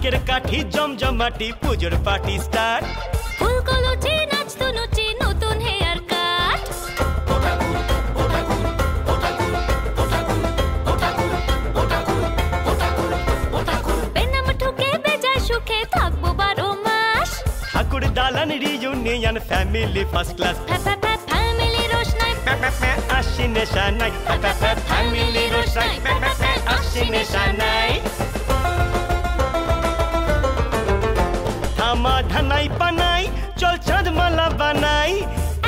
ঢাকের কাঠি জমজমাটি পুজোর পার্টি স্টার্ট ফুলকলচি নাচতো নচি নতুন হেয়ার কাট বেনাম ঠুকে বেজায় সুখে থাকবো 12 মাস ঠাকুর দালান reunion family first class family রোশনাই আসি নেশা নাই ফ্যামিলি রোশনাই আসি নেশা নাই থামা ধানাই পানাই চল চাঁদ মালা বানাই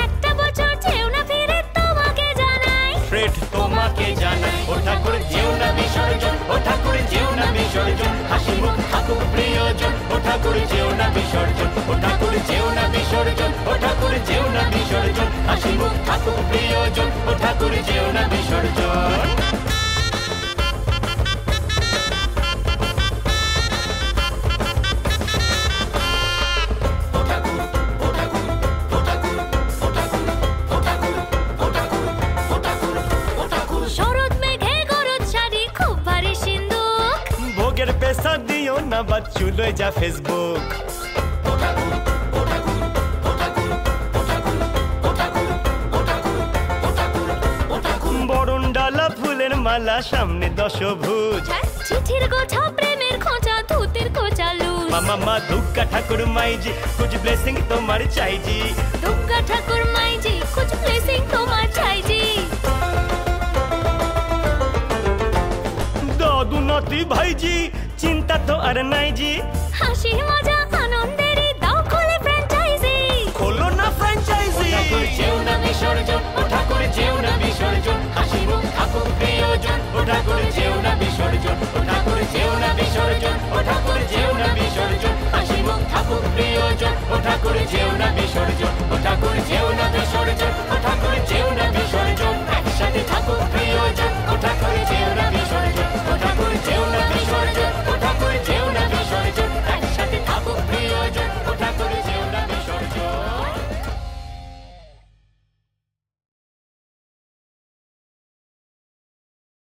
একটা বছর যেও না ফিরে তোমাকে জানাই ফ্রেড তোমাকে জানাই ও ঠাকুর যেও না বিসর্জন ও ঠাকুর যেও না বিসর্জন হাসি মুখ থাকুক প্রিয়জন ও ঠাকুর যেও না বিসর্জন ও ঠাকুর যেও না বিসর্জন ও ঠাকুর যেও না বিসর্জন হাসি মুখ থাকুক প্রিয়জন ও ঠাকুর যেও না বিসর্জন শরৎ মেঘে গরজ শাড়ি খুব ভারী সিন্দুক ভোগের পেশা দিও না বাচ্চু লই যা ফেসবুক বরণ ডালা ফুলের মালা সামনে দশভুজ চিঠির গোছা প্রেমের খোঁচা ধুতির খোঁচা লুজ মামা দুর্গা ঠাকুর মাইজি কুछ ব্লেসিং তোমার চাইজি দুর্গা ঠাকুর মাইজি কুछ ব্লেসিং তোমার চাইজি দাদু নাতি ভাইজি চিন্তা তো আর নাই জি হাসি মজা আনন্দেরই দাও খোলে ফ্র্যাঞ্চাইজি খোলো না ফ্র্যাঞ্চাইজি ঠাকুর যেও না বিসর্জন ও ঠাকুর যেও না বিসর্জন হাসি মুখ থাকুক প্রিয়জন ও ঠাকুর যেও না বিসর্জন ও ঠাকুর যেও না বিসর্জন ও ঠাকুর যেও না বিসর্জন হাসি মুখ থাকুক প্রিয়জন ও ঠাকুর যেও না বিসর্জন